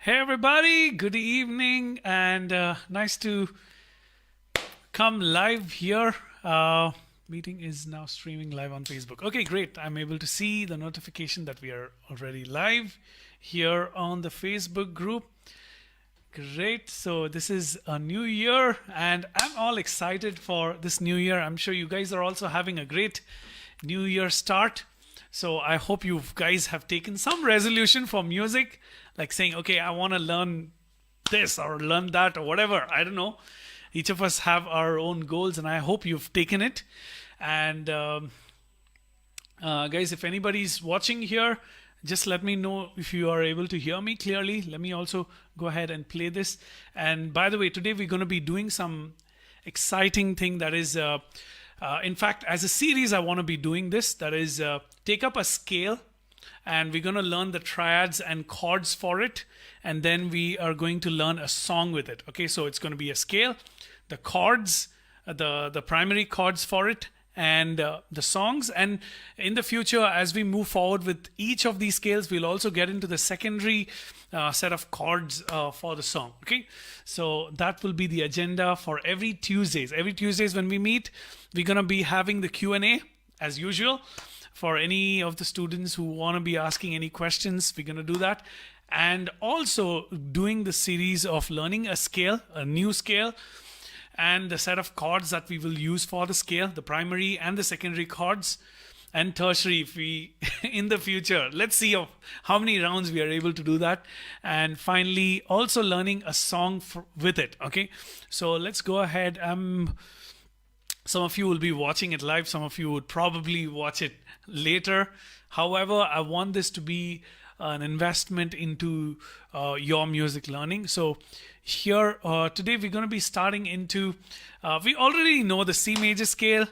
Hey everybody, good evening, and nice to come live here. Meeting is now streaming live on Facebook. Okay, great. I'm able to see the notification that we are already live here on the Facebook group. Great. So this is a new year, and I'm all excited for this new year. I'm sure you guys are also having a great new year start. So I hope you guys have taken some resolution for music, like saying, okay, I want to learn this or learn that or whatever. I don't know. Each of us have our own goals, and I hope you've taken it. And guys, if anybody's watching here, just let me know if you are able to hear me clearly. Let me also go ahead and play this. And by the way, today we're going to be doing some exciting thing that is, in fact, as a series, I want to be doing this. That is, take up a scale, and we're going to learn the triads and chords for it. And then we are going to learn a song with it. Okay, so it's going to be a scale, the chords, the primary chords for it, and the songs. And in the future, as we move forward with each of these scales, we'll also get into the secondary set of chords for the song. Okay, so that will be the agenda for every Tuesdays. Every Tuesdays when we meet, we're going to be having the Q&A as usual. For any of the students who want to be asking any questions, we're going to do that. And also doing the series of learning a scale, a new scale, and the set of chords that we will use for the scale, the primary and the secondary chords, and tertiary if we in the future. Let's see how many rounds we are able to do that. And finally, also learning a song with it. Okay, so let's go ahead. Some of you will be watching it live. Some of you would probably watch it later. However, I want this to be an investment into your music learning. So here today we're going to be starting into, we already know the C major scale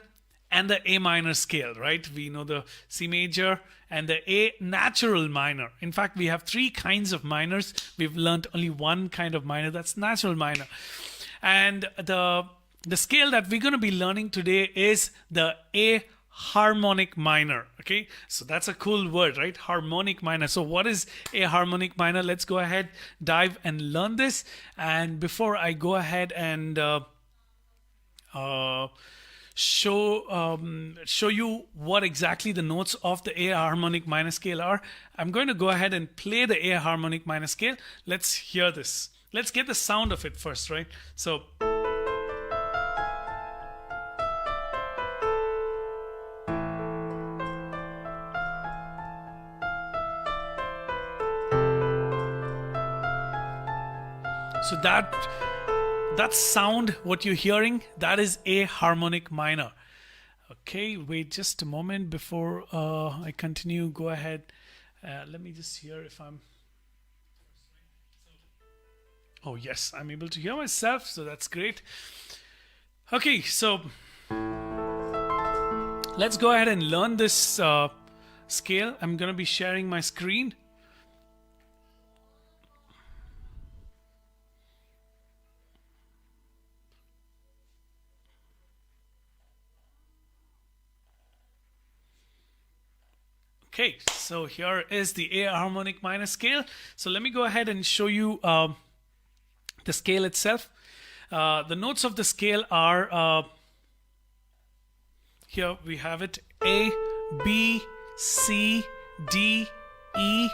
and the A minor scale, right? We know the C major and the A natural minor. In fact, we have three kinds of minors. We've learned only one kind of minor, that's natural minor. And the scale that we're going to be learning today is the A harmonic minor. Okay, so that's a cool word, right? Harmonic minor. So what is a harmonic minor? Let's go ahead, dive and learn this. And before I go ahead and show you what exactly the notes of the A harmonic minor scale are, I'm going to go ahead and play the A harmonic minor scale. Let's hear this. Let's get the sound of it first, right? So that sound, what you're hearing, that is A harmonic minor. Okay, wait just a moment before I continue. Go ahead. Let me just hear if I'm... Oh yes, I'm able to hear myself, so that's great. Okay, so let's go ahead and learn this scale. I'm going to be sharing my screen. Okay, so here is the A harmonic minor scale. So let me go ahead and show you the scale itself. The notes of the scale are, here we have it, A, B, C, D, E,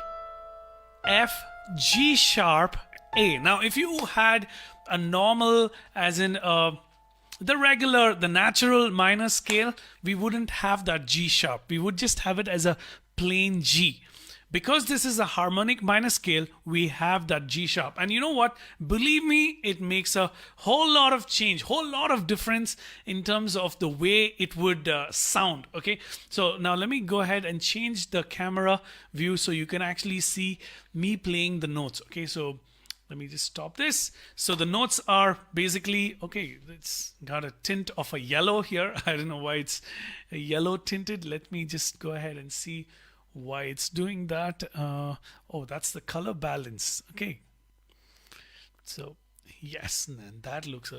F, G sharp, A. Now if you had a normal, as in the natural minor scale, we wouldn't have that G sharp. We would just have it as a plain G. Because this is a harmonic minor scale, we have that G sharp. And you know what? Believe me, it makes a whole lot of change, whole lot of difference in terms of the way it would sound. Okay, so now let me go ahead and change the camera view so you can actually see me playing the notes. Okay, so let me just stop this. So the notes are basically, okay, it's got a tint of a yellow here. I don't know why it's a yellow tinted. Let me just go ahead and see why it's doing that. Oh, that's the color balance. Okay, so yes, and that looks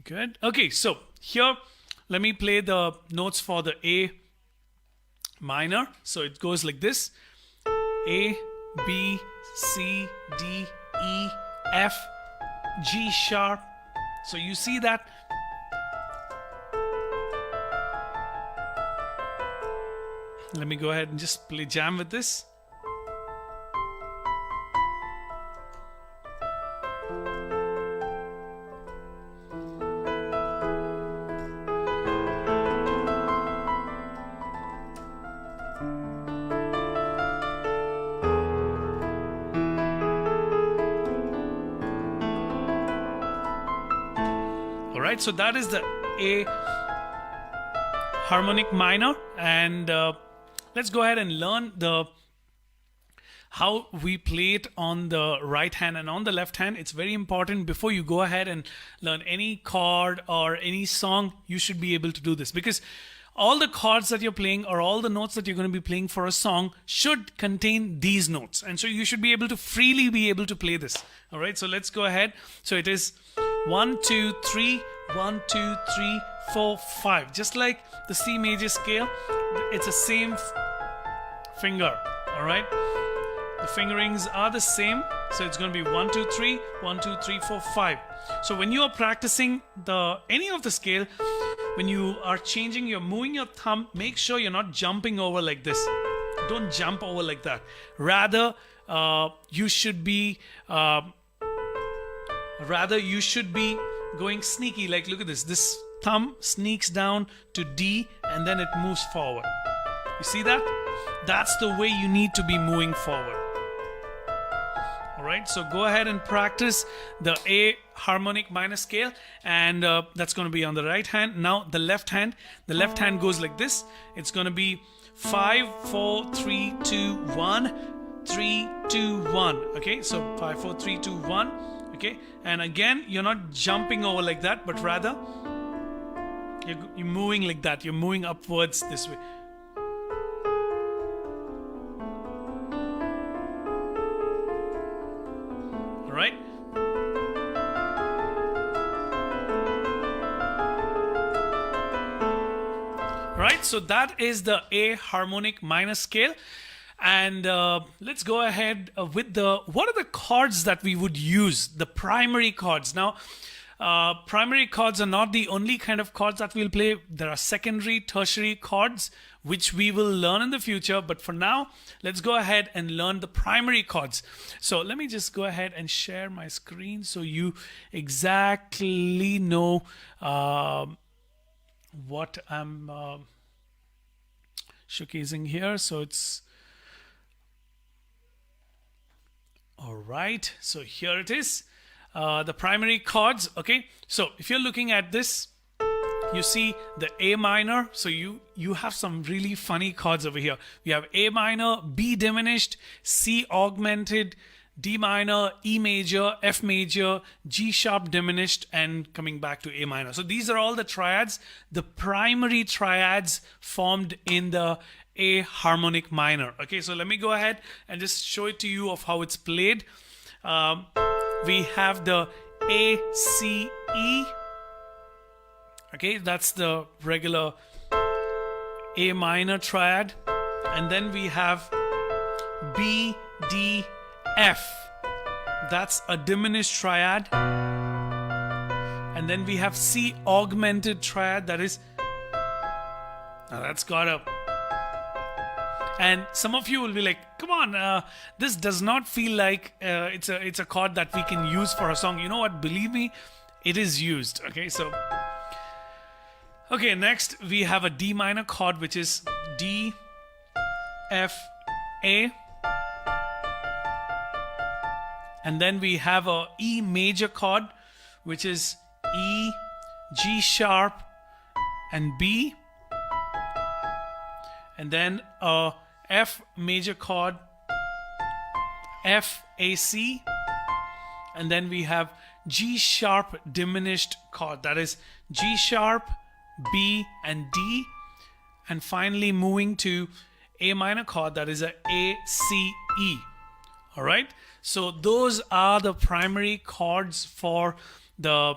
good. Okay, so here let me play the notes for the A minor. So it goes like this: A, B, C, D, E, F, G sharp. So you see that. Let me go ahead and just play jam with this. Alright, so that is the A harmonic minor, and let's go ahead and learn how we play it on the right hand and on the left hand. It's very important before you go ahead and learn any chord or any song. You should be able to do this, because all the chords that you're playing or all the notes that you're going to be playing for a song should contain these notes, and so you should be able to freely be able to play this. All right, so let's go ahead. So it is 1 2 3, 1 2 3 4 5, just like the C major scale. It's the same finger. All right, the fingerings are the same, so it's going to be 1 2 3, 1 2 3 4 5. So when you are practicing any of the scale, when you are changing, you're moving your thumb, make sure you're not jumping over like this. Don't jump over like that. Rather, you should be going sneaky. Like, look at this. This thumb sneaks down to D and then it moves forward. You see that? That's the way you need to be moving forward. Alright, so go ahead and practice the A harmonic minor scale, and that's going to be on the right hand. Now the left hand goes like this. It's going to be 5 4 3 2 1 3 2 1. Okay, so 5 4 3 2 1. Okay, and again, you're not jumping over like that, but rather you're moving like that. You're moving upwards this way. Right? Right, so that is the A harmonic minor scale. And let's go ahead with what are the chords that we would use, the primary chords. Now, primary chords are not the only kind of chords that we'll play. There are secondary, tertiary chords, which we will learn in the future. But for now, let's go ahead and learn the primary chords. So let me just go ahead and share my screen so you exactly know what I'm showcasing here. So it's all right. So here it is, the primary chords. Okay, so if you're looking at this, you see the A minor. So you have some really funny chords over here. We have A minor, B diminished, C augmented, D minor, E major, F major, G sharp diminished, and coming back to A minor. So these are all the triads, the primary triads formed in the A harmonic minor. Okay, so let me go ahead and just show it to you of how it's played. We have the A, C, E. Okay, that's the regular A minor triad. And then we have B, D, F. That's a diminished triad. And then we have C augmented triad. That is, now that's got a, and some of you will be like, come on, this does not feel like it's a chord that we can use for a song. You know what? Believe me, it is used. Okay, so okay, next we have a D minor chord, which is D, F, A. And then we have a E major chord, which is E, G sharp, and B. And then a F major chord, F, A, C. And then we have G sharp diminished chord, that is G sharp, B, and D. And finally moving to A minor chord, that is a C, E. All right, so those are the primary chords for the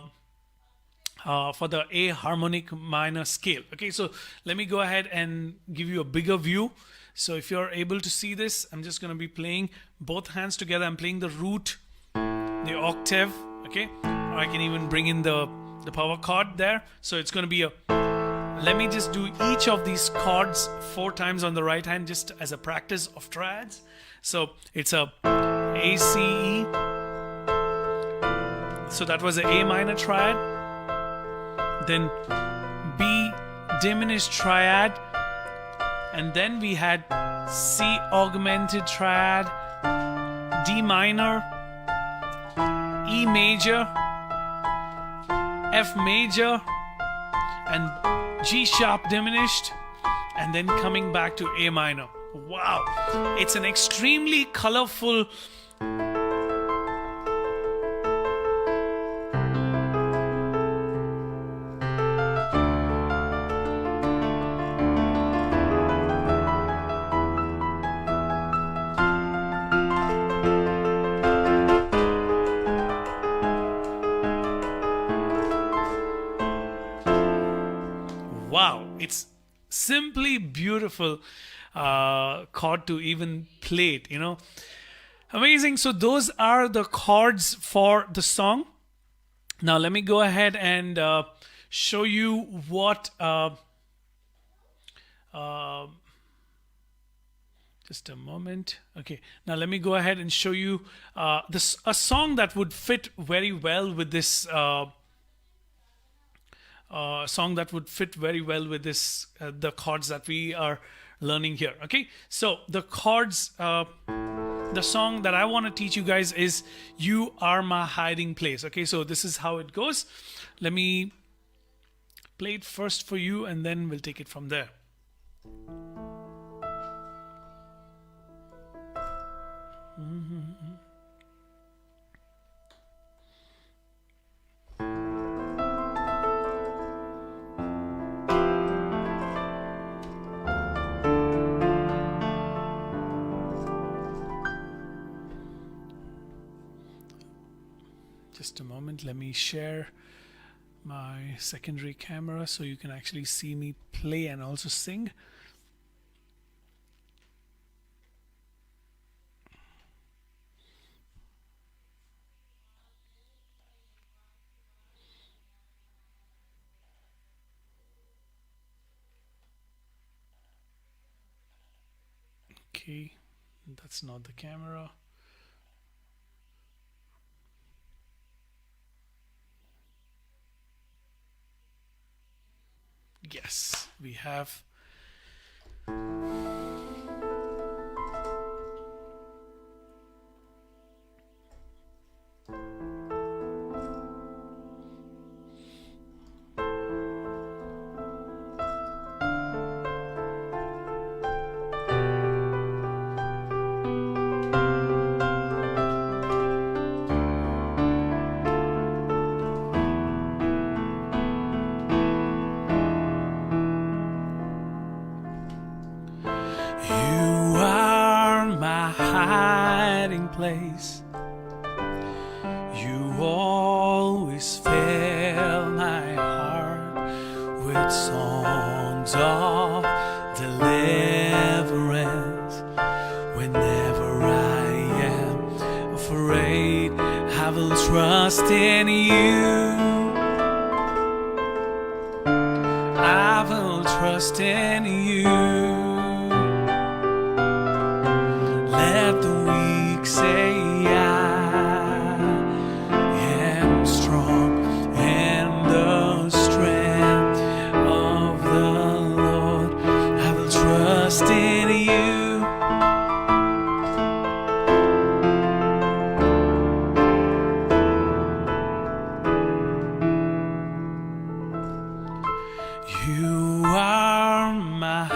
A harmonic minor scale. Okay, so let me go ahead and give you a bigger view. So if you're able to see this, I'm just going to be playing both hands together. I'm playing the root, the octave, okay? Or I can even bring in the power chord there. So it's going to be a, let me just do each of these chords 4 times on the right hand just as a practice of triads. So it's a A, C, E. So that was an A minor triad. Then B diminished triad. And then we had C augmented triad, D minor, E major, F major, and G sharp diminished, and then coming back to A minor. Wow, it's an extremely colorful wow, it's simply beautiful chord to even play it, you know. Amazing. So those are the chords for the song. Now let me go ahead and show you what just a moment. Okay, now let me go ahead and show you a song that would fit very well with this the chords that we are learning here. Okay, so the chords, the song that I want to teach you guys is "You Are My Hiding Place." Okay, so this is how it goes. Let me play it first for you, and then we'll take it from there. Just a moment, let me share my secondary camera so you can actually see me play and also sing. Okay, that's not the camera. Yes, we have. Place. You always fill my heart with songs of deliverance. Whenever I am afraid, I will trust in you. I will trust in you. Let the weak say I am strong in the strength of the Lord. I will trust in you. You are my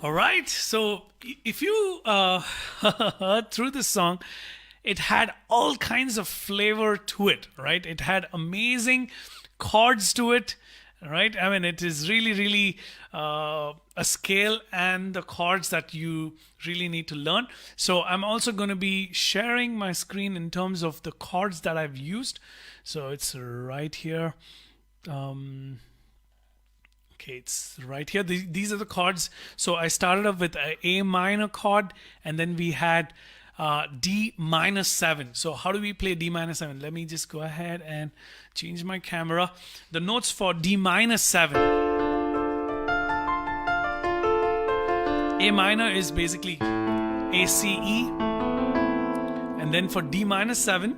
All right. So if you heard through this song, it had all kinds of flavor to it, right? It had amazing chords to it, right? I mean, it is really, really a scale and the chords that you really need to learn. So I'm also going to be sharing my screen in terms of the chords that I've used. So it's right here. Okay, it's right here. These are the chords. So I started off with A minor chord, and then we had D minus 7. So how do we play D minus 7? Let me just go ahead and change my camera. The notes for D minus 7. A minor is basically A, C, E. And then for D minus 7,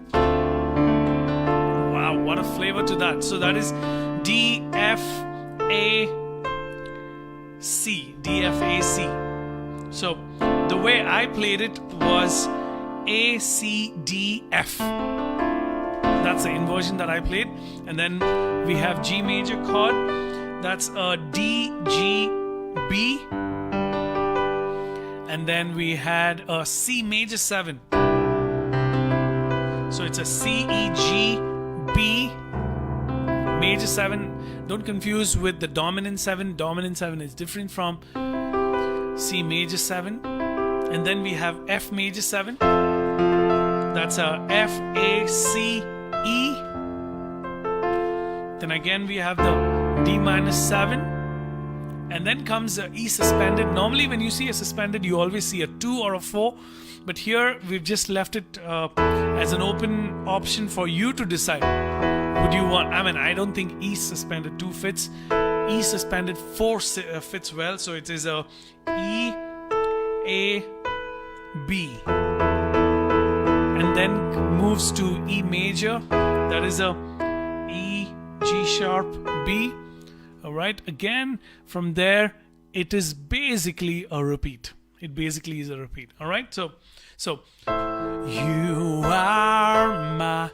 wow, what a flavor to that. So that is D, F, A, C, D, F, A, C. So the way I played it was A, C, D, F. That's the inversion that I played. And then we have G major chord. That's a D, G, B. And then we had a C major 7. So it's a C, E, G, B, major 7. Don't confuse with the dominant 7. Dominant 7 is different from C major 7. And then we have F major 7. That's a F, A, C, E. Then again we have the D minus 7. And then comes a E suspended. Normally when you see a suspended, you always see a 2 or a 4. But here we've just left it as an open option for you to decide. Would you want, I mean, I don't think E suspended 2 fits. E suspended 4 fits well. So it is a E, A, B. And then moves to E major. That is a E, G sharp, B. All right. Again, from there, it is basically a repeat. It basically is a repeat. All right. So you are my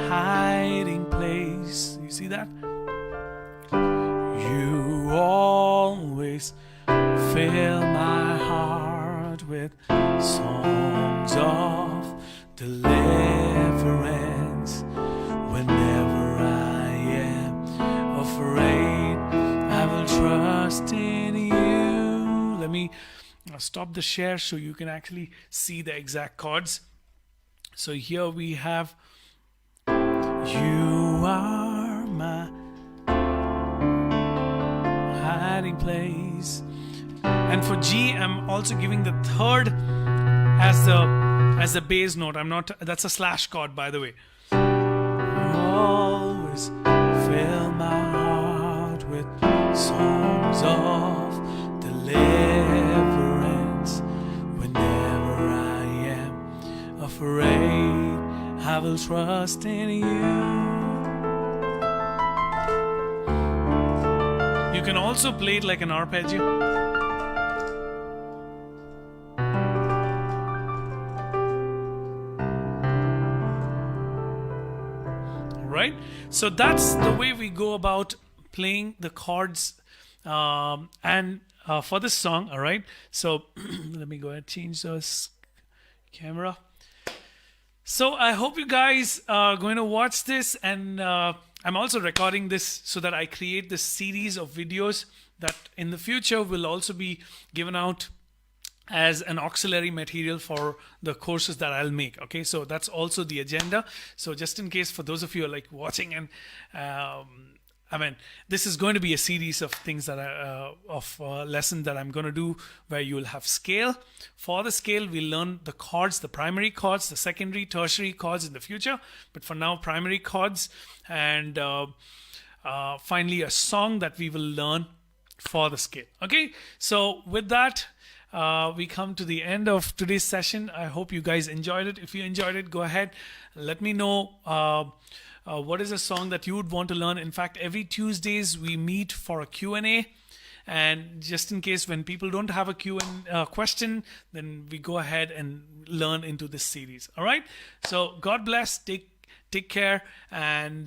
hiding place. You see that? You always fill my heart with songs of deliverance. Whenever I am afraid, I will trust in you. Let me stop the share so you can actually see the exact chords. So here we have you are my hiding place. And for G, I'm also giving the third as the bass note. I'm not, that's a slash chord, by the way. You always fill my heart with songs of deliverance. Whenever I am afraid, I will trust in you. You can also play it like an arpeggio. Right? So that's the way we go about playing the chords for this song. All right. So let me go ahead and change this camera. So I hope you guys are going to watch this, and I'm also recording this so that I create this series of videos that in the future will also be given out as an auxiliary material for the courses that I'll make. Okay, so that's also the agenda. So just in case, for those of you who are like watching, and I mean, this is going to be a series of things that lessons that I'm going to do where you will have scale. For the scale, we'll learn the chords, the primary chords, the secondary, tertiary chords in the future. But for now, primary chords, and finally a song that we will learn for the scale. Okay, so with that, we come to the end of today's session. I hope you guys enjoyed it. If you enjoyed it, go ahead, let me know what is a song that you would want to learn. In fact, every Tuesdays we meet for a Q&A, and just in case when people don't have a question, then we go ahead and learn into this series. All right, so God bless, take care, and